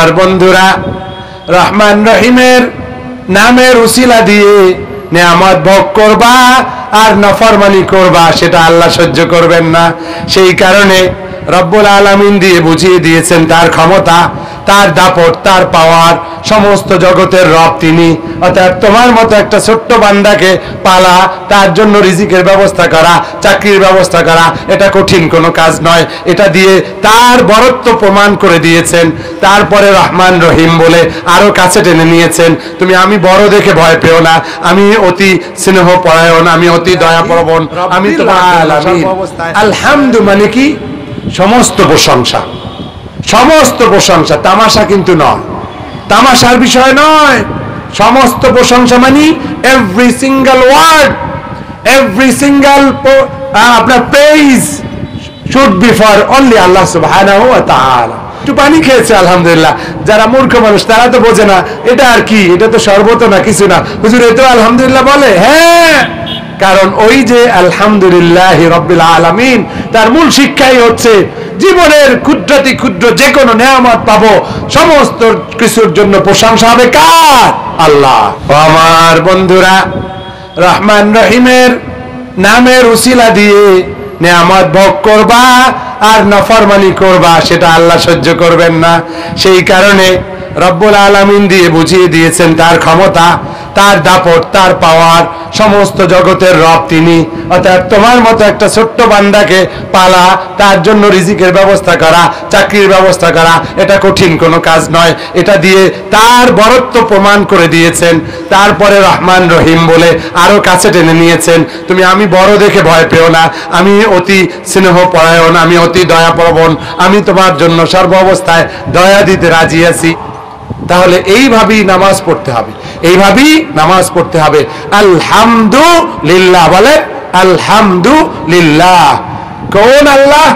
আমার বন্ধুরা, রহমান রহিমের নামের উসিলা দিয়ে নেয়ামত ভোগ করবা আর নাফরমানি করবা, সেটা আল্লাহ সহ্য করবেন না। সেই কারণে রব্বুল আলামিন দিয়ে বুঝিয়ে দিয়েছেন তার ক্ষমতা, তার দাপট, তার পাওয়ার, সমস্ত জগতের রব তিনি। অর্থাৎ তোমার মতো একটা ছোট্ট বান্দাকে পালা, তার জন্য রিজিকের ব্যবস্থা করা, চাকরির ব্যবস্থা করা, এটা কঠিন কোনো কাজ নয়। এটা দিয়ে তার বরত্ব প্রমাণ করে দিয়েছেন। তারপরে রহমান রহিম বলে আরো কাছে টেনে নিয়েছেন। তুমি আমি বড় দেখে ভয় পেও না, আমি অতি স্নেহ পরায়ণ, আমি অতি দয়াপ্রবণ, আমি তোমার আলামিন। আলহামদু মানে কি? সমস্ত প্রশংসা, সমস্ত প্রশংসা, তামাশা কিন্তু নয়, তামাশার বিষয় নয়। সমস্ত প্রশংসা মানে every single word, every single আপনার praise should be for only আল্লাহ সুবহানাহু ওয়া তাআলা। একটু পানি খেয়েছে আলহামদুলিল্লাহ। যারা মূর্খ মানুষ তারা তো বোঝে না এটা আর কি, এটা তো শরবত না, কিছু না, হুজুর এতো আলহামদুলিল্লাহ বলে। হ্যাঁ, কারণ ওই যে আলহামদুলিল্লাহ রাব্বিল আলামিন, তার মূল শিক্ষাই হচ্ছে জীবনের ক্ষুদ্রাতি ক্ষুদ্র যে কোনো নেয়ামত পাবো, সমস্ত কিছুর জন্য প্রশংসা হবে কার? আল্লাহ। আমার বন্ধুরা, রহমান রহিমের নামের উসিলা দিয়ে নেয়ামত ভোগ করবা আর নাফরমানি করবা, সেটা আল্লাহ সহ্য করবেন না। সেই কারণে রব্বুল আলামিন দিয়ে বুঝিয়ে দিয়েছেন তার ক্ষমতা, তার দাপট, তার পাওয়ার, সমস্ত জগতের রব তিনি। অর্থাৎ তোমার মতো একটা ছোট্ট বান্দাকে পালা, তার জন্য রিজিকের ব্যবস্থা করা, চাকরির ব্যবস্থা করা, এটা কঠিন কোনো কাজ নয়। এটা দিয়ে তার বরত্ব প্রমাণ করে দিয়েছেন। তারপরে রহমান রহিম বলে আরো কাছে টেনে নিয়েছেন। তুমি আমি বড় দেখে ভয় পেও না, আমি অতি স্নেহ পরায়ণ, আমি অতি দয়াপ্রবণ, আমি তোমার জন্য সর্ব অবস্থায় দয়া দিতে রাজি আছি। তাহলে এইভাবেই নামাজ পড়তে হবে, এইভাবেই নামাজ পড়তে হবে। আলহামদুলিল্লাহ বলে, আলহামদুলিল্লাহ। কোন আল্লাহ?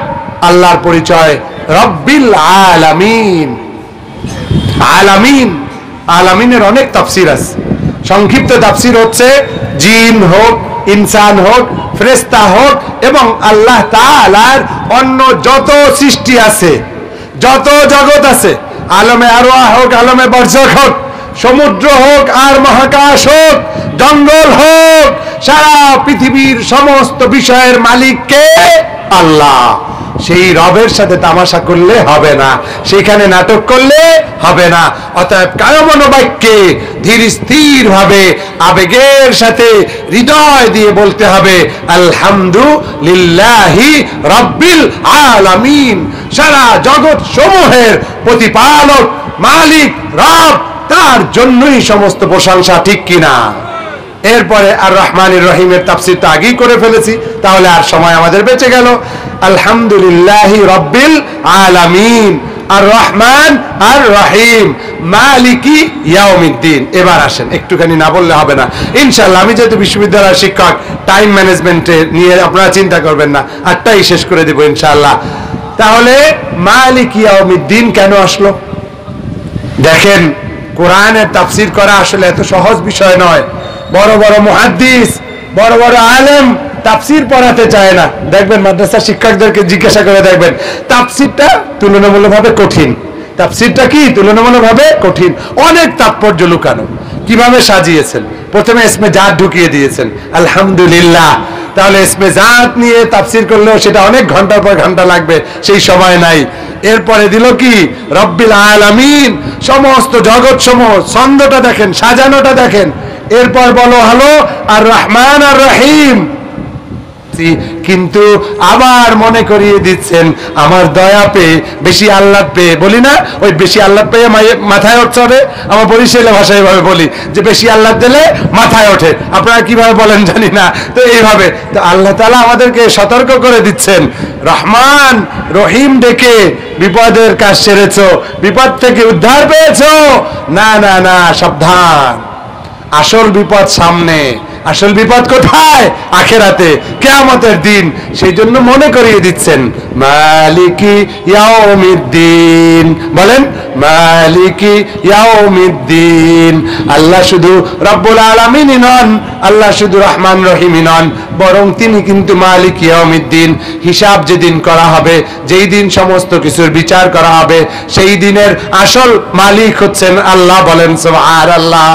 আল্লাহর পরিচয় রব্বিল আলামিন। আলামিন, আলামিনের অনেক তাফসীর আছে। সংক্ষিপ্ত তাফসীর হচ্ছে জিন হোক, ইনসান হোক, ফেরেশতা হোক এবং আল্লাহ তাআলার অন্য যত সৃষ্টি আছে, যত জগৎ আছে, আলমে আরওয়াহ হোক, আলমে বারজাখ হোক, সমুদ্র হোক আর মহাকাশ হোক, জঙ্গল হোক, সারা পৃথিবীর সমস্ত বিষয়ের মালিক কে? আল্লাহ। সেই রবের সাথে তামাশা করলে হবে না, সেখানে নাটক করলে হবে না। অতএব কায়মন বাক্যে ধীর স্থির ভাবে আবেগের সাথে হৃদয় দিয়ে বলতে হবে আলহামদুলিল্লাহি রাব্বিল আলামিন। সারা জগৎ সমূহের প্রতিপালক, মালিক, রব, তার জন্যই সমস্ত প্রশংসা, ঠিক কিনা? এরপরে আর রহমানির রহিমের তাফসীরটা আগেই করে ফেলেছি, তাহলে আর সময় আমাদের বেঁচে গেল। আলহামদুলিল্লাহি রাব্বিল আলামিন, আর রহমান আর রহিম, মালিকি ইয়াউমিদ্দিন। এবার আসেন, একটুখানি না বললে হবে না ইনশাআল্লাহ। আমি যেহেতু বিশ্ববিদ্যালয়ের শিক্ষক, টাইম ম্যানেজমেন্টে নিয়ে আপনারা চিন্তা করবেন না, 8টাই শেষ করে দেব ইনশাআল্লাহ। তাহলে মালিকি ইয়াউমিদ্দিন কেন আসলো? দেখেন, কোরআনের তাফসীর করা আসলে এত সহজ বিষয় নয়। বড় বড় মুহাদ্দিস, বড় বড় আলেম তাফসীর পড়াতে চায় না। দেখবেন মাদ্রাসা শিক্ষকদেরকে জিজ্ঞাসা করে দেখবেন, তাফসীরটা তুলনামূলকভাবে কঠিন। তাফসীরটা কি? তুলনামূলকভাবে কঠিন, অনেক তাৎপর্য লুকানো। কিভাবে সাজিয়েছেন? প্রথমে ইসমে জাত ঢুকিয়ে দিয়েছেন, আলহামদুলিল্লাহ। তাহলে ইসমে জাত নিয়ে তাফসীর করলেও সেটা অনেক ঘন্টার পর ঘন্টা লাগবে, সেই সময় নাই। এরপরে দিল কি? রব্বিল আলামিন, সমস্ত জগৎ সমূহ। ছন্দটা দেখেন, সাজানোটা দেখেন। এরপর বলো হলো আর রহমান আর রহিম। কিন্তু আবার মনে করিয়ে দিচ্ছেন আমার দয়া পেয়ে, বেশি আল্লাহ পেয়ে, বলি না ওই বেশি আল্লাহ পেয়ে মাথায় উঠছে, আমার বরিশালী ভাষায় ভাবে বলি যে বেশি আল্লাহ দিলে মাথায় ওঠে। আপনারা কিভাবে বলেন জানি না, তো এইভাবে তো আল্লাহ তাআলা আমাদেরকে সতর্ক করে দিচ্ছেন, রহমান রহিম ডেকে বিপদের কাজ সেরেছো, বিপদ থেকে উদ্ধার পেয়েছো, না না না, সাবধান, আসল বিপদ সামনে। আসল বিপদ কোথায়? আখিরাতে, কিয়ামতের দিন। সেই জন্য মনে করিয়ে দিচ্ছেন মালিকি ইয়াউমিদ্দিন। বলেন মালিকি ইয়াউমিদ্দিন। আল্লাহ শুধু রব্বুল আলামিনই নন, আল্লাহ শুধু রহমান রহিমই নন, বরং তিনি কিন্তু মালিক ইয়াউমিদ্দিন। হিসাব যেদিন করা হবে, যেই দিন সমস্ত কিছুর বিচার করা হবে, সেই দিনের আসল মালিক হচ্ছেন আল্লাহ। বলেন সুবহানাল্লাহ।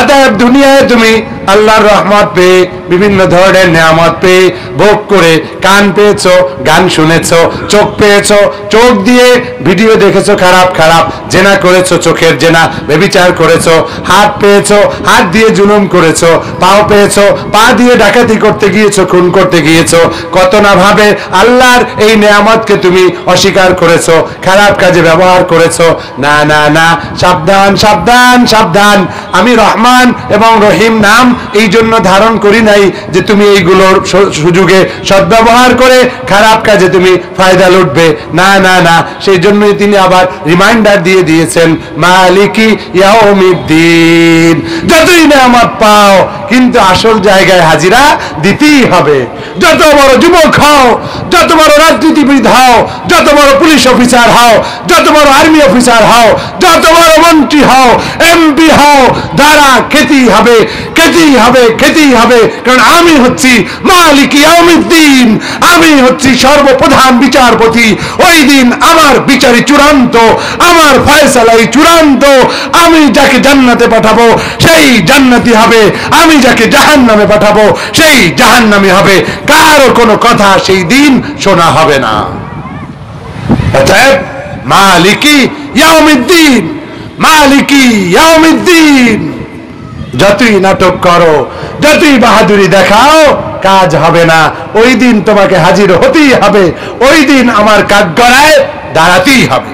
অতএব দুনিয়ায় তুমি আল্লাহর রহমত পেয়ে, বিভিন্ন ধরনের নিয়ামত পেয়ে, ভোগ করে, কান পেয়েছো, গান শুনেছো, চোখ পেয়েছো, চোখ দিয়ে ভিডিও দেখেছো খারাপ খারাপ, জেনা করেছো, চোখের জেনা, ব্যভিচার করেছো, হাত পেয়েছো, হাত দিয়ে জুলুম করেছো, পাও পেয়েছো, পা দিয়ে ডাকাতি করতে গিয়েছো, খুন করতে গিয়েছো, কত না ভাবে আল্লাহর এই নিয়ামতকে তুমি অস্বীকার করেছো, খারাপ কাজে ব্যবহার করেছো। না না না, সাবধান সাবধান সাবধান। আমি রহমান এবং রহিম নাম এই জন্য ধারণ করি নাই যে তুমি এইগুলোর সুযোগে সদ্ব্যবহার করে খারাপ কাজে তুমি ফায়দা লুটবে। না না না, সেই জন্যই তিনি আবার রিমাইন্ডার দিয়ে দিয়েছেন মালিকি ইয়াউমিদ্দিন। যতই নিয়ামত পাও, কিন্তু আসল জায়গায় হাজিরা দিতেই হবে। যত বড় যুবক হও, যত বড় রাজনীতিবিদ হও, যত বড় পুলিশ অফিসার হও, যত বড় আর্মি অফিসার হও, যত বড় মন্ত্রী হও, এমপি হও, দ্বারা খেতেই হবে, খেতেই হবে, খেতেই হবে। কারণ আমি হচ্ছি মালিক ইয়াউমিদ্দিন, আমি হচ্ছি সর্বপ্রধান বিচারপতি। ওই দিন আমার বিচারই চূড়ান্ত, আমার ফয়সালাই চূড়ান্ত। আমি যাকে জান্নাতে পাঠাবো সেই জান্নাতি হবে, আমি যাকে জাহান্নামে পাঠাবো সেই জাহান্নামী হবে। কারো কোনো কথা সেই দিন শোনা হবে না। অতএব মালিকি ইয়াউমিদ্দিন, মালিকি ইয়াউমিদ্দিন। যতই নাটক করো, যতই বাহাদুরি দেখাও, কাজ হবে না। ওই দিন তোমাকে হাজির হতেই হবে, ওই দিন আমার কাঠগড়ায় দাঁড়াতেই হবে।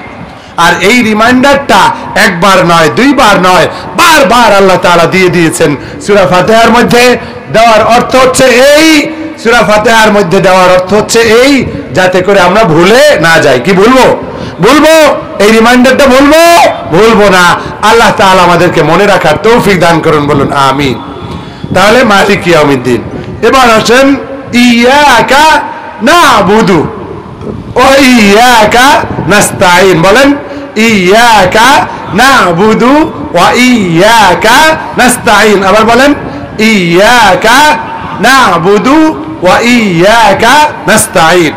আর এই রিমাইন্ডারটা একবার নয়, দুইবার নয়, বারবার আল্লাহ তাআলা দিয়ে দিয়েছেন। সূরা ফাতিহার মধ্যে দেওয়ার অর্থ হচ্ছে এই, সূরা ফাতিহার মধ্যে দেওয়ার অর্থ হচ্ছে এই, যাতে করে আমরা ভুলে না যাই। কি ভুলবো? ভুলবো, এই রিমাইন্ডারটা ভুলবো? ভুলবো না। আল্লাহ তাআলা আমাদেরকে মনে রাখার তৌফিক দান করুন, বলুন আমিন। তাহলে মালিক ইয়াউমিদ্দিন। এবার আসেন ইয়াকা নাবুদু ওয়া ইয়াকা নাস্তাঈন। বলেন ইয়াকা নাবুদু ওয়া ইয়াকা নাস্তাঈন। আবার বলেন ইয়াকা নাবুদু ওয়া ইয়াকা নাস্তাঈন।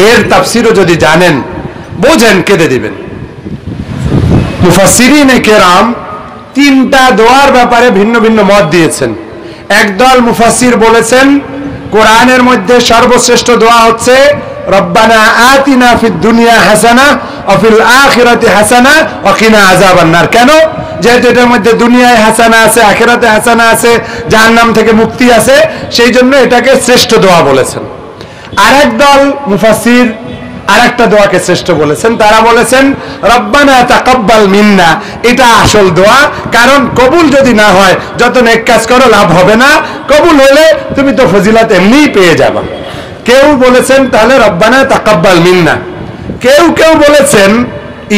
এর তাফসীরও যদি জানেন, বোঝেন, কেঁদে দিবেন। মুফাসসিরিনে কেরাম তিনটা দোয়ার ব্যাপারে ভিন্ন ভিন্ন মত দিয়েছেন। একদল মুফাসসির বলেছেন কোরআনের মধ্যে সর্বশ্রেষ্ঠ দোয়া হচ্ছে রব্বানা আতিনা ফিদ দুনিয়া হাসানা ওয়া ফিল আখিরাতি হাসানা ওয়া কিনা আযাবান নার। কেন? যেহেতু এটার মধ্যে দুনিয়ায় হাসানা আছে, আখিরাতে হাসানা আছে, জাহান্নাম থেকে মুক্তি আছে, সেই জন্য এটাকে শ্রেষ্ঠ দোয়া বলেছেন। আরেক দল মুফাসসির আরেকটা দোয়াকে শ্রেষ্ঠ বলেছেন। তারা বলেছেন রব্বানা তাকাব্বাল মিন্না। এটা আসল দোয়া, কারণ কবুল যদি না হয় যত নেক কাজ করো লাভ হবে না, কবুল হলে তুমি তো ফজিলত এমনিই পেয়ে যাবে। কেউ বলেছেন তাহলে রব্বানা তাকাব্বাল মিন্না। কেউ কেউ বলেছেন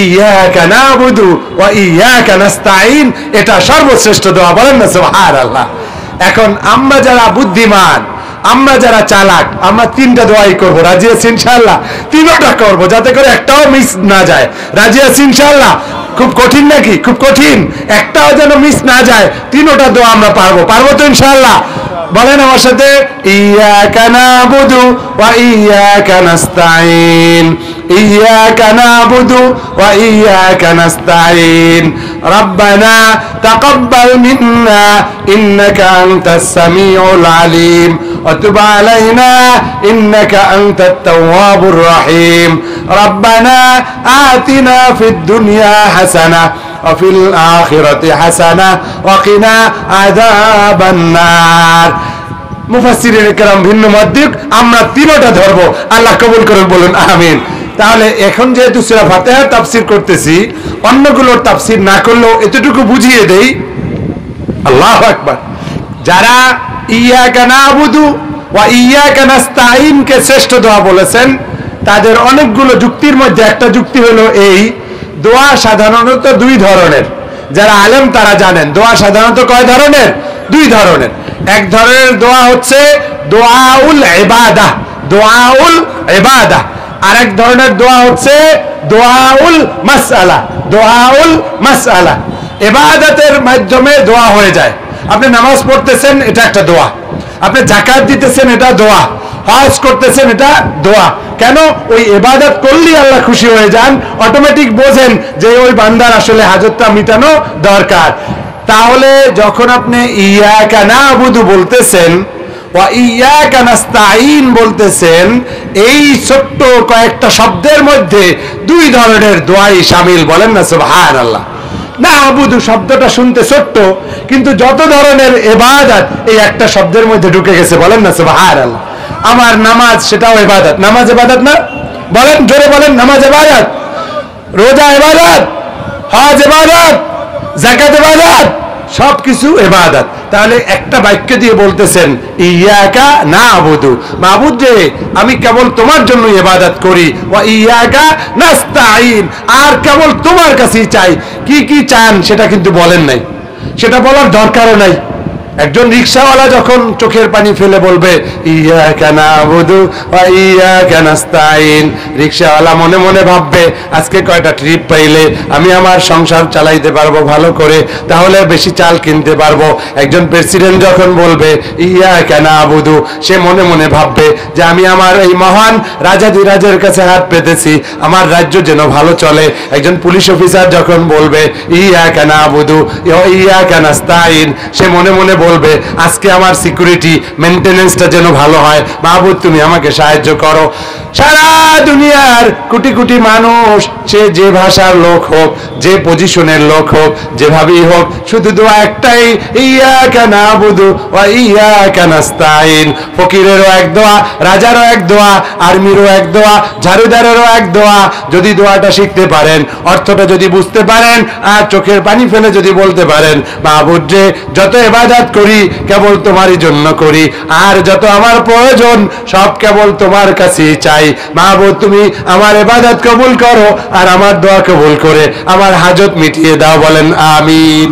ইয়াকা নাবুদু ওয়া ইয়াকা নাস্তাঈন, এটা সর্বশ্রেষ্ঠ দোয়া। বলেন না সুবহানাল্লাহ। এখন আমরা যারা বুদ্ধিমান, আমরা যারা চালাক, আমরা তিনটা দোয়াই করবো। রাজি আছি ইনশাআল্লাহ? তিনটা করবো, যাতে করে একটাও মিস না যায়। রাজি আছি ইনশাআল্লাহ? খুব কঠিন নাকি? খুব কঠিন, একটাও যেন মিস না যায়। তিনটা দোয়া আমরা পারবো, পারবো তো ইনশাআল্লাহ? বলেন আমার সাথে ইয়াকা নাবুদু ওয়া ইয়াকা নাস্তাঈন, ইয়াকা নাবুদু ওয়া ইয়াকা নাস্তাঈন, রব্বানা তাকাব্বাল মিন্না ইন্নাকা আনতাস সামিউল আলিম ওয়া তুব আলাইনা ইন্নাকা আনতাত তাওয়াবুর রহিম, রব্বানা আতিনা ফিদ দুনিয়া হাসানা ওয়া ফিল আখিরাতি হাসানা ওয়া কিনা আযাবান নার। মুফাসসিরিনে কেরাম ভিন্ন মত দিক, আমরা তিনটা ধরবো। আল্লাহ কবুল করুন, বলুন আমিন। তাহলে এখন যেহেতু সূরা ফাতিহার তাফসীর করতেছি, অন্যগুলোর তাফসীর না করলেও এতটুকু বুঝিয়ে দেই। আল্লাহু আকবার। যারা ইয়াকা নাবুদু ওয়া ইয়াকা নাস্তাঈন কে শ্রেষ্ঠ দোয়া বলেছেন, তাদের অনেকগুলো যুক্তির মধ্যে একটা যুক্তি হলো এই, দোয়া সাধারণত দুই ধরনের। যারা আলেম তারা জানেন দোয়া সাধারণত কয় ধরনের? দুই ধরনের। এক ধরনের দোয়া হচ্ছে দোয়াউল ইবাদাহ, দোয়াউল ইবাদাহ, আরেক ধরনের দোয়া হচ্ছে দোয়াউল মাসআলা। দোয়াউল মাসআলা ইবাদতের মাধ্যমে দোয়া হয়ে যায়। আপনি নামাজ পড়তেছেন, এটা একটা দোয়া। আপনি যাকাত দিতেছেন, এটা দোয়া। হজ করতেছেন, এটা দোয়া। কেন? ওই ইবাদত করলেই আল্লাহ খুশি হয়ে যান, অটোমেটিক বোঝেন যে ওই বান্দার আসলে হাজতটা মিটানো দরকার। তাহলে যখন আপনি ইয়াকা নাবুদু বলতেছেন ওয়া ইয়াকা নাস্তাঈন বলতেছেন, এই ছোট্ট কয়েকটা শব্দের মধ্যে দুই ধরনের দোয়াই শামিল। বলেন না সুবহানাল্লাহ। নাবুদু শব্দটা শুনতে ছোট্ট, কিন্তু যত ধরনের ইবাদত এই একটা শব্দের মধ্যে ঢুকে গেছে। বলেন না সুবহানাল্লাহ। আমার নামাজ, সেটাও ইবাদত। নামাজ ইবাদত না? বলেন, জোরে বলেন। নামাজ ইবাদত, রোজা ইবাদত, হজ ইবাদত, যাকাত ইবাদত, সবকিছু ইবাদত। তাহলে একটা বাক্য দিয়ে বলতেছেন ইয়াকা নাবুদু, মাবুদ রে আমি কেবল তোমার জন্য ইবাদত করি, ওয়া ইয়াকা নাস্তাঈন, আর কেবল তোমার কাছেই চাই। কি কি চান সেটা কিন্তু বলেন নাই, সেটা বলার দরকারও নাই। একজন রিকশাওয়ালা যখন চোখের পানি ফেলে বলবে ইয়াকা নাবুদু ওয়া ইয়াকা নাস্তাঈন, রিকশাওয়ালা মনে মনে ভাববে আজকে কয়টা ট্রিপ পাইলে আমি আমার সংসার চালাইতে পারবো ভালো করে, তাহলে বেশি চাল কিনতে পারবো। একজন প্রেসিডেন্ট যখন বলবে ইয়াকা নাবুদু, সে মনে মনে ভাববে যে আমি আমার এই মহান রাজাধিরাজের কাছে হাত পেতেছি, আমার রাজ্য যেন ভালো চলে। একজন পুলিশ অফিসার যখন বলবে ইয়াকা নাবুদু ওয়া ইয়াকা নাস্তাঈন, সে মনে মনে বলবে আজকে আমার সিকিউরিটি মেইনটেনেন্সটা যেন ভালো হয়, মাহবুদ তুমি আমাকে সাহায্য করো। সারা দুনিয়ার কোটি কোটি মানুষ, সে যে ভাষার লোক হোক, যে পজিশনের লোক হোক, যেভাবেই হোক, শুধু দোয়া একটাই ইয়াকা নাবুদু ওয়া ইয়াকা নাস্তাঈন। ফকিরেরও এক দোয়া, রাজারও এক দোয়া, আর্মিরও এক দোয়া, ঝাড়ুদারেরও এক দোয়া। যদি দোয়াটা শিখতে পারেন, অর্থটা যদি বুঝতে পারেন, আর চোখের পানি ফেলে যদি বলতে পারেন মাহবুদ রে যত ইবাদত করি কেবল তোমারই জন্য করি, আর যত আমার প্রয়োজন সব কেবল তোমার কাছেই চাই, মাহবুদ তুমি আমার ইবাদত কবুল করো আর আমার দোয়া কবুল করে আমার হাজত মিটিয়ে দাও। বলেন আমিন।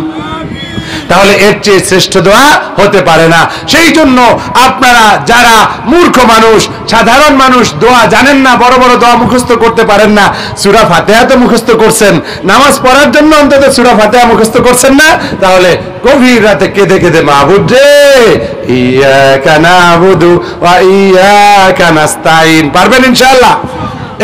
তাহলে এর চেয়ে শ্রেষ্ঠ দোয়া হতে পারে না। সেই জন্য আপনারা যারা মূর্খ মানুষ, সাধারণ মানুষ, দোয়া জানেন না, বড় বড় দোয়া মুখস্থ করতে পারেন না, সূরা ফাতিহা তো মুখস্থ করছেন, নামাজ পড়ার জন্য অন্তত সূরা ফাতিহা মুখস্থ করছেন না, তাহলে গভীর রাতে কেঁদে কেঁদে মাহবুদ রে ইয়াকা নাবুদু ওয়া ইয়াকা নাস্তাঈন পারবেন ইনশাআল্লাহ।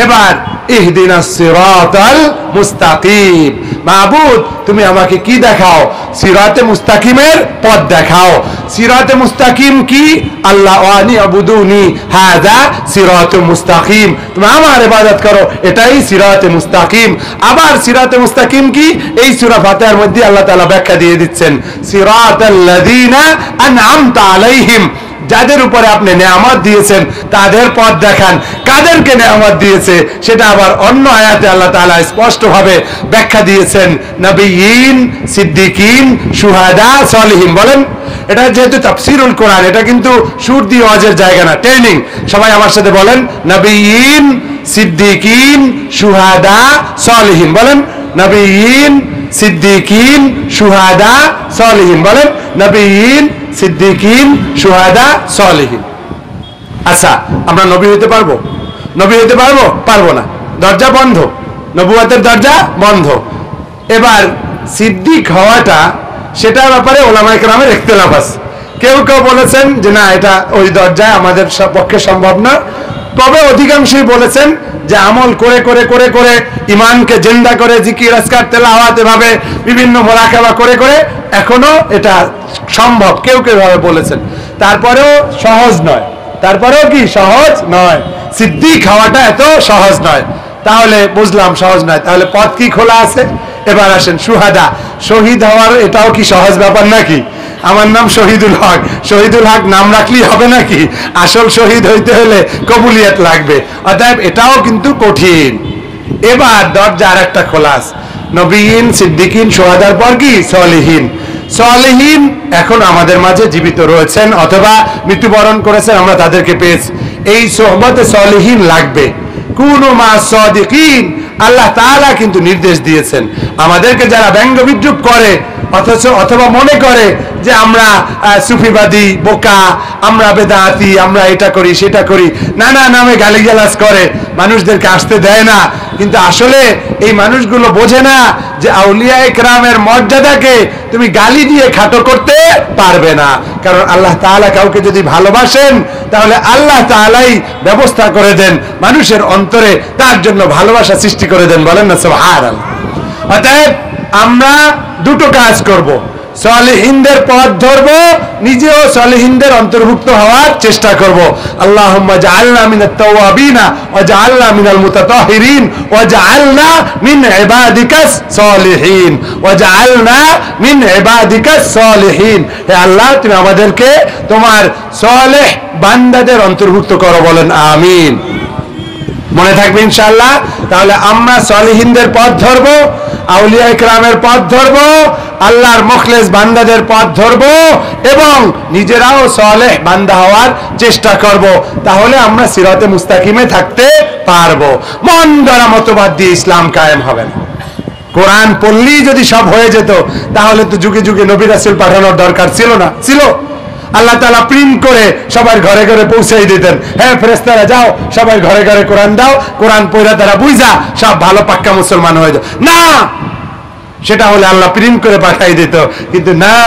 এবার ইহদিনাস সিরাতাল মুস্তাকিম, মাহবুদ তুমি আমাকে কি দেখাও? সিরাতে মুস্তাকিমের পথ দেখাও। সিরাতে মুস্তাকিম কি? আল্লাহ ওয়ানি আবুদুনি হাযা সিরাতুল মুস্তাকিম, তুমি আমার ইবাদত করো, এটাই সিরাতে মুস্তাকিম। আবার সিরাতে মুস্তাকিম কি? এই সূরা ফাতিহার মধ্যে আল্লাহ তাআলা ব্যাখ্যা দিয়ে দিচ্ছেন, সিরাতাল লাযিনা আন'আমতা আলাইহিম, যাদের উপরে আপনি নেয়ামত দিয়েছেন তাদের পথ দেখান। কাদেরকে নেয়ামত দিয়েছে সেটা আবার অন্য আয়াতে আল্লাহ তাআলা স্পষ্টভাবে ব্যাখ্যা দিয়েছেন, নবিয়্যিন, সিদ্দিকিন, শুহাদা, সালিহিন। বলেন, এটা যেহেতু তাফসীরুল কোরআন, এটা কিন্তু সুর দিয়ে ওয়াজের জায়গা না, ট্রেনিং। সবাই আমার সাথে বলেন, নবিয়্যিন, সিদ্দিকিন, শুহাদা, সালিহিন। বলেন, নবিয়্যিন, সিদ্দিকিন, শুহাদা, সালিহিন। বলেন, নবিয়্যিন, সিদ্দিকিন, শুহাদা, সালিহিন। আচ্ছা, আমরা নবী হতে পারবো? নবী হতে পারবো? পারবো না, দরজা বন্ধ, নবুয়তের দরজা বন্ধ। এবার সিদ্দিক হওয়াটা, সেটার ব্যাপারে ওলামায়ে কেরামের ইখতিলাফ আছে। কেউ কেউ বলেছেন যে না, এটা ওই দরজায় আমাদের পক্ষে সম্ভব না। তবে অধিকাংশই বলেছেন যে আমল করে করে করে করে, ইমানকে জিন্দা করে, জিকির আজকার তেলাওয়াত এভাবে বিভিন্ন মুরাকাবা করে করে এখনো এটা সম্ভব, কেউ কেউ ভাবে বলেছেন। তারপরেও সহজ নয়, তারপরেও কি সহজ নয়, সিদ্দিক হওয়াটা এত সহজ নয়। তাহলে বুঝলাম সহজ নয়, তাহলে পথ কি খোলা আছে? এবার আসেন শুহাদা, শহীদ হওয়ার এটাও কি সহজ ব্যাপার নাকি? আমার নাম শহীদুল হক, শহীদুল হক নাম রাখলেই হবে নাকি? আসল শহীদ হইতে হলে কবুলিয়ত লাগবে, অতএব এটাও কিন্তু কঠিন। এবার দরজা আর একটা খোলা আছে, নবিয়্যিন, সিদ্দিকিন, শুহাদার পর কি সালিহিন। সালিহিন এখন আমাদের মাঝে জীবিত রয়েছেন অথবা মৃত্যুবরণ করেছেন, আমরা তাদেরকে পেয়েছি। এই সোহবতে সালিহিন লাগবে। কুনু মা সাদিকিন, আল্লাহ তাআলা কিন্তু নির্দেশ দিয়েছেন আমাদেরকে, যারা ব্যঙ্গ বিদ্রুপ করে অথবা মনে করে যে আমরা সুফিবাদী, বোকা, আমরা বেদাতি, আমরা এটা করি সেটা করি, নানা নামে গালিগালাজ করে, মানুষদেরকে আসতে দেয় না। কিন্তু আসলে এই মানুষগুলো বোঝে না যে আউলিয়া ইকরামের মর্যাদাকে তুমি গালি দিয়ে খাটো করতে পারবে না। কারণ আল্লাহ তাআলা কাউকে যদি ভালোবাসেন তাহলে আল্লাহ তাআলাই ব্যবস্থা করে দেন, মানুষের অন্তরে তার জন্য ভালোবাসা সৃষ্টি করে দেন। বলেন না সুবহানাল্লাহ। অতএব আমরা দুটো কাজ করব, সালেহিনদের পথ ধরব, নিজেও সালেহিনদের অন্তর্ভুক্ত হওয়ার চেষ্টা করব। আল্লাহুম্মা জাআলনা মিনাত তাওয়াবিনা ওয়া জাআলনা মিনাল মুতাতাহহিরিন ওয়া জাআলনা মিন ইবাদিকাস সালিহিন ওয়া জাআলনা মিন ইবাদিকাস সালিহিন। হে আল্লাহ, তুমি আমাদেরকে তোমার সালেহ বান্দাদের অন্তর্ভুক্ত করো। বলেন আমিন। মনে থাকবে ইনশাআল্লাহ। তাহলে আমরা সালেহিনদের পথ ধরব, আউলিয়া ইকরামের পথ ধরব, আল্লাহর মুখলেস বান্দাদের পথ ধরব এবং নিজেরাও সালেহ বান্দা হওয়ার চেষ্টা করব। তাহলে আমরা সিরাতে মুস্তাকিমে থাকতে পারবো। মন গড়া মতবাদ দিয়ে ইসলাম কায়েম হবে না। কোরআন পড়লেই যদি সব হয়ে যেত তাহলে তো যুগে যুগে নবী রাসূল পাঠানোর দরকার ছিল না। ছিল, আল্লাহ তাআলা প্রিন্ট করে সবার ঘরে ঘরে পৌঁছাই দিতেন। হ্যাঁ ফেরেশতারা যাও, সবাই ঘরে ঘরে কোরআন দাও, কোরআন পড়া তারা বুঝা সব ভালো পাক্কা মুসলমান হয়ে যাও। না, সেটা হলে আল্লাহ প্রিন্ট করে পাঠাই দিত। কিন্তু না,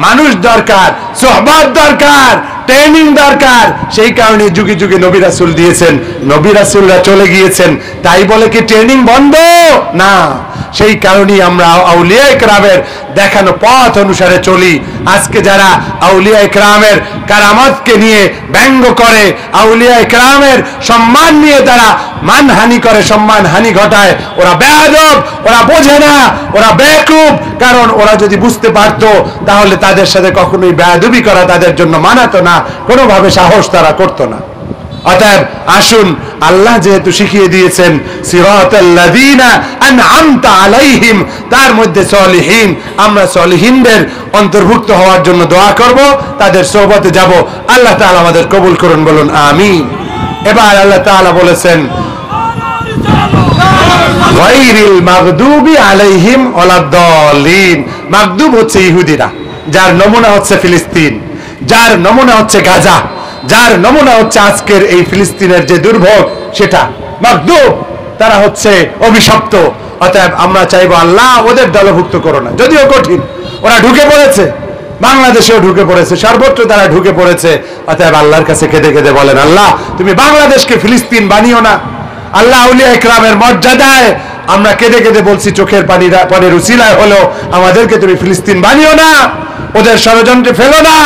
মানুষ দরকার, সোহবত দরকার, ট্রেনিং দরকার। সেই কারণে যুগে যুগে নবী রাসূল দিয়েছেন। নবী রাসূলরা চলে গিয়েছেন, তাই বলে কি ট্রেনিং বন্ধ? না, সেই কারণেই আমরা আউলিয়া ইকরামের দেখানো পথ অনুসারে চলি। আজকে যারা আউলিয়া ইকরামের কারামতকে নিয়ে ব্যঙ্গ করে, আউলিয়া ইকরামের সম্মান নিয়ে তারা মানহানি করে, সম্মানহানি ঘটায়, ওরা বেয়াদব, ওরা বোঝে না, ওরা বেকুব। কারণ ওরা যদি বুঝতে পারতো তাহলে তাদের সাথে কখনোই বেয়াদবি করা তাদের জন্য মানাতো না, কোনোভাবে সাহস তারা করতো না। অতএব আসুন, আল্লাহ যেহেতু শিখিয়ে দিয়েছেন সিরাতাল্লাযীনা আনআমতা আলাইহিম, তার মধ্যে সালিহিন, আমরা সালিহিনদের অন্তর্ভুক্ত হওয়ার জন্য দোয়া করব, তাদের সোহবতে যাব। আল্লাহ তাআলা আমাদের কবুল করুন, বলুন আমিন। এবার আল্লাহ তাআলা বলেছেন গায়রিল মাগদুবি আলাইহিম ওয়ালাদ-দাল্লিন। মাগদুব হচ্ছে ইহুদিরা, যার নমুনা হচ্ছে ফিলিস্তিন, যার নমুনা হচ্ছে গাজা, যার নমুনা হচ্ছে আজকের এই ফিলিস্তিনের যে দুর্ভোগ, সেটা মাগদুব, তারা হচ্ছে অভিশপ্ত। অতএব আমরা চাইবো আল্লাহ ওদের দলভুক্ত করো না। যদিও কঠিন, ওরা ঢুকে পড়েছে, বাংলাদেশেও ঢুকে পড়েছে, সর্বত্র তারা ঢুকে পড়েছে। অতএব আল্লাহর কাছে কেঁদে কেঁদে বলেন, আল্লাহ তুমি বাংলাদেশকে ফিলিস্তিন বানিও না। আল্লাহ আউলিয়া ইকরামের মর্যাদায় আমরা কেঁদে কেঁদে বলছি, চোখের পানির উসিলায় হলো আমাদেরকে তুমি ফিলিস্তিন বানিও না, ওদের ষড়যন্ত্রে ফেলো না,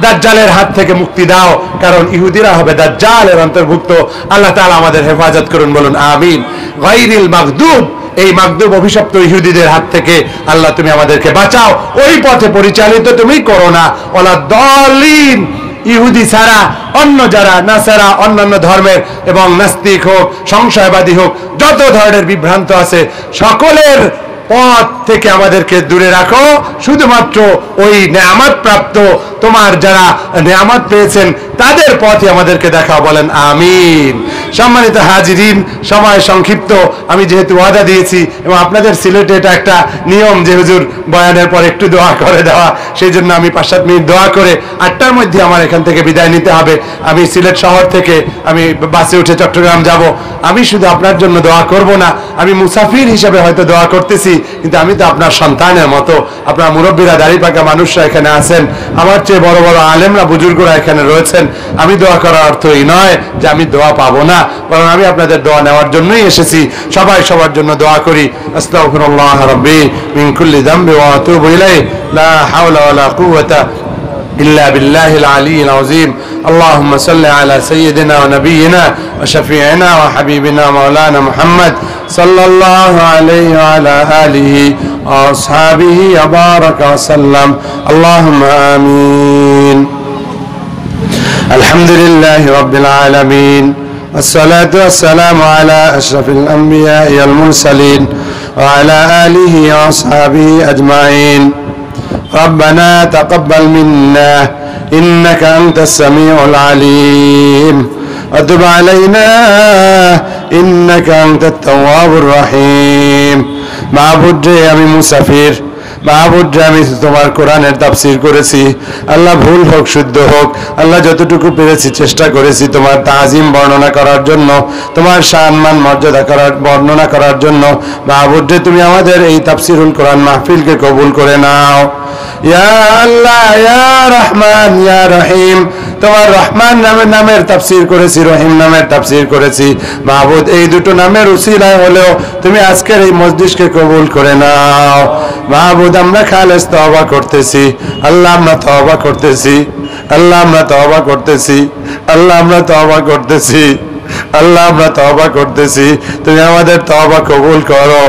দাজ্জালের হাত থেকে মুক্তি দাও, কারণ ইহুদিরা হবে দাজ্জালের অন্তর্ভুক্ত। আল্লাহ তাআলা আমাদের হেফাজত করুন, বলুন আমিন। গায়রিল মাগদুব, এই মাগদুব অভিশপ্ত ইহুদিদের হাত থেকে আল্লাহ তুমি আমাদেরকে বাঁচাও, ওই পথে পরিচালিত তুমি করো না। ওয়ালাদ-দাল্লিন, ইহুদি ছাড়া অন্য যারা নাসারা, অন্যান্য ধর্মের এবং নাস্তিক হোক, সংশয়বাদী হোক, যত ধরনের বিভ্রান্ত আছে, সকলের পথ থেকে আমাদেরকে দূরে রাখো। শুধুমাত্র ওই নেয়ামত প্রাপ্ত তোমার যারা নেয়ামত পেয়েছেন তাদের পথে আমাদেরকে দেখাও, বলেন আমিন। সম্মানিত হাজিরিন, সময় সংক্ষিপ্ত, আমি যেহেতু ওয়াদা দিয়েছি এবং আপনাদের সিলেটে এটা একটা নিয়ম যে হুজুর বয়ানের পর একটু দোয়া করে দেওয়া, সেই জন্য আমি 5-7 মিনিট দোয়া করে 8টার মধ্যে আমার এখান থেকে বিদায় নিতে হবে। আমি সিলেট শহর থেকে আমি বাসে উঠে চট্টগ্রাম যাব। আমি শুধু আপনার জন্য দোয়া করব না, আমি মুসাফির হিসেবে হয়তো দোয়া করতেছি, কিন্তু আমি তো আপনার সন্তানের মতো। আপনার মুরব্বীরা, দাড়ি পাকা মানুষরা এখানে আছেন, আমার চেয়ে বড় বড় আলেমরা, বুজুর্গরা এখানে রয়েছেন। আমি দোয়া করার অর্থ এই নয় যে আমি দোয়া পাবো না, বরং আমি আপনাদের দোয়া নেওয়ার জন্যই এসেছি। সবাই সবার জন্য দোয়া করি। আস্তাগফিরুল্লাহ রাব্বি মিন কুল্লি যামবি ওয়া আতুবু ইলাইহি, লা হাওলা ওয়ালা কুওয়াতা إلا بالله العلي العظيم. اللهم صل على سيدنا ونبينا وشفيعنا وحبيبنا مولانا محمد صلى الله عليه وعلى آله وأصحابه وبارك وسلم. اللهم آمين. الحمد لله رب العالمين، والصلاة والسلام على أشرف الأنبياء والمرسلين وعلى آله وأصحابه أجمعين. ربنا تقبل منا إنك أنت السميع العليم، وتب علينا إنك أنت التواب الرحيم. মাবুদ রে, আমি মুসাফির, মাহবুব আমি তোমার কোরআনের তাফসীর করেছি আল্লাহ ভুল হোক শুদ্ধ হোক আল্লাহ যতটুকু পেরেছি চেষ্টা করেছি তোমার তাজিম বর্ণনা করার জন্য তোমার সম্মান মর্যাদা করার বর্ণনা করার জন্য মাহবুব তুমি আমাদের এই তাফসীরুল কোরআন মাহফিলকে কবুল করে নাও ইয়া আল্লাহ ইয়া রহমান ইয়া রহিম তোমার রহমান নামের তাফসীর করেছি রহিম নামের তাফসীর করেছি মাহবুব এই দুটো নামের উসিলায় হলেও তুমি আজকের এই মজলিসকে কবুল করে নাও মাহবুব আমরা খালেস তওবা করতেছি আল্লাহ আমরা তওবা করতেছি আল্লাহ আমরা তওবা করতেছি আল্লাহ আমরা তওবা করতেছি আল্লাহ আমরা তওবা করতেছি তুমি আমাদের তওবা কবুল করো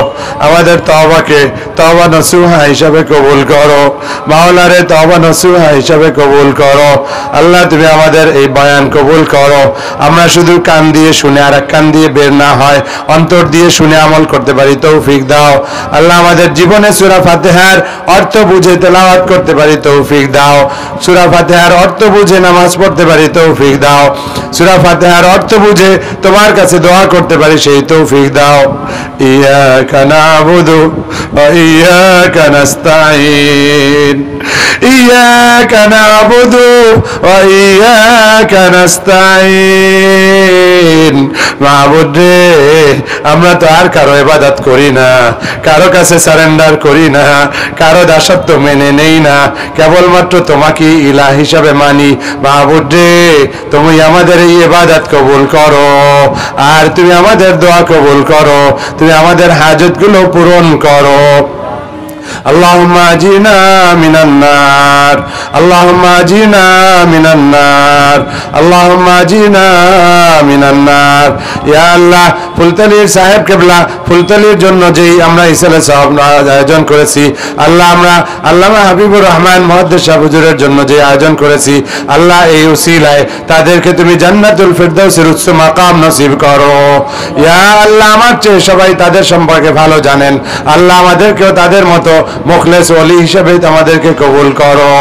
আমাদের তওবাকে তওবা নসুহা হিসাবে কবুল করো মাওলারে তওবা নসুহা হিসাবে কবুল করো আল্লাহ তুমি আমাদের এই বয়ান কবুল করো আমরা শুধু কান দিয়ে শুনে আর এক কান দিয়ে বের না হয় অন্তর দিয়ে শুনে আমল করতে পারি তৌফিক দাও আল্লাহ আমাদের জীবনে সূরা ফাতিহার অর্থ বুঝে তেলাওয়াত করতে পারি তৌফিক দাও সূরা ফাতিহার অর্থ বুঝে নামাজ পড়তে পারি তৌফিক দাও সূরা ফাতিহার অর্থ বুঝে তোমার কাছে দোয়া করতে পারি সেই তৌফিক দাও ইয়াকা নাবুদু ওয়া ইয়াকা নাস্তাঈন ইয়াকা নাবুদু ওয়া ইয়াকা নাস্তাঈন মাবুদ রে আমরা তো আর কারো ইবাদত করি না কারো কাছে সারেন্ডার করি না কারো দাসত্ব মেনে নেই না কেবলমাত্র তোমাকে ইলাহ হিসাবে মানি মাবুদ রে তুমি আমাদের এই ইবাদত কবুল করো আর তুমি আমাদের দোয়া কবুল করো তুমি আমাদের হাজতগুলো পূরণ করো اللهم اجنا من النار اللهم اجنا من النار اللهم اجنا من النار يا الله ফুলতলির সাহেব কেবলা ফুলতলির জন্য যেই আমরা ইসলাম সাহেব আয়োজন করেছি আল্লাহ আমরা আল্লামা হাবিবুর রহমান মুহাদ্দিস সাহেব হুজুরের জন্য যে আয়োজন করেছি আল্লাহ এই উসিলায় তাদেরকে তুমি জান্নাতুল ফিরদাউসের উচ্চ মাকাম নসিব করো ইয়া আল্লাহ আমার চেয়ে সবাই তাদের সম্পর্কে ভালো জানেন আল্লাহ আমাদেরকেও তাদের মতো মুখলেস ওলি হিসেবে আমাদেরকে কবুল করো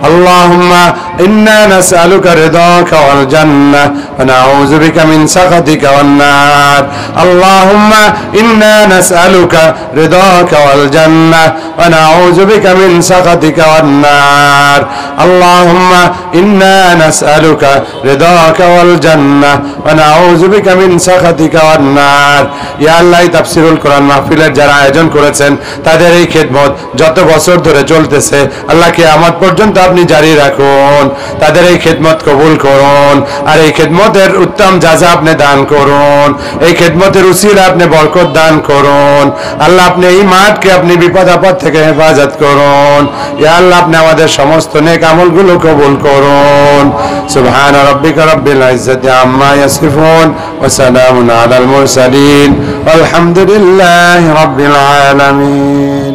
আল্লাহুম্মা ইন্না নাসআলুকা রিদাকা ওয়াল জান্নাহ ওয়া নাউযু বিকা মিন সাখাতিকা ওয়ান নার আল্লাহুম্মা ইন্না নাসআলুকা রিদাকা ওয়াল জান্নাহ ওয়া নাউযু বিকা মিন সাখাতিকা ওয়ান নার আল্লাহুম্মা ইন্না নাসআলুকা রিদাকা ওয়াল জান্নাহ ওয়া নাউযু বিকা মিন সাখাতিকা ওয়ান নার ইয়া আল্লাহ তাফসীরুল কোরআন মাহফিলের যারা আয়োজন করেছেন তাদের এই খিদমত যত বছর ধরে চলতেছে আল্লাহ কিয়ামত পর্যন্ত আপনি জারি রাখুন তাদের এই খিদমত কবুল করুন আর এই খিদমতের উত্তম জাযা আপনি দান করুন এই খিদমতের উসিলা আপনি বরকত দান করুন আল্লাহ আপনি এই মাঠকে আপনি বিপদ আপদ থেকে হেফাজত করুন ইয়া আল্লাহ আপনি আমাদের সমস্ত নেক আমলগুলো কবুল করুন সুবহান রাব্বিকা রাব্বিল ইজ্জাতি আম্মা ইয়াসিফুন ওয়া সালামুন আলাল মুরসালিন ওয়ালহামদুলিল্লাহি রাব্বিল আলামিন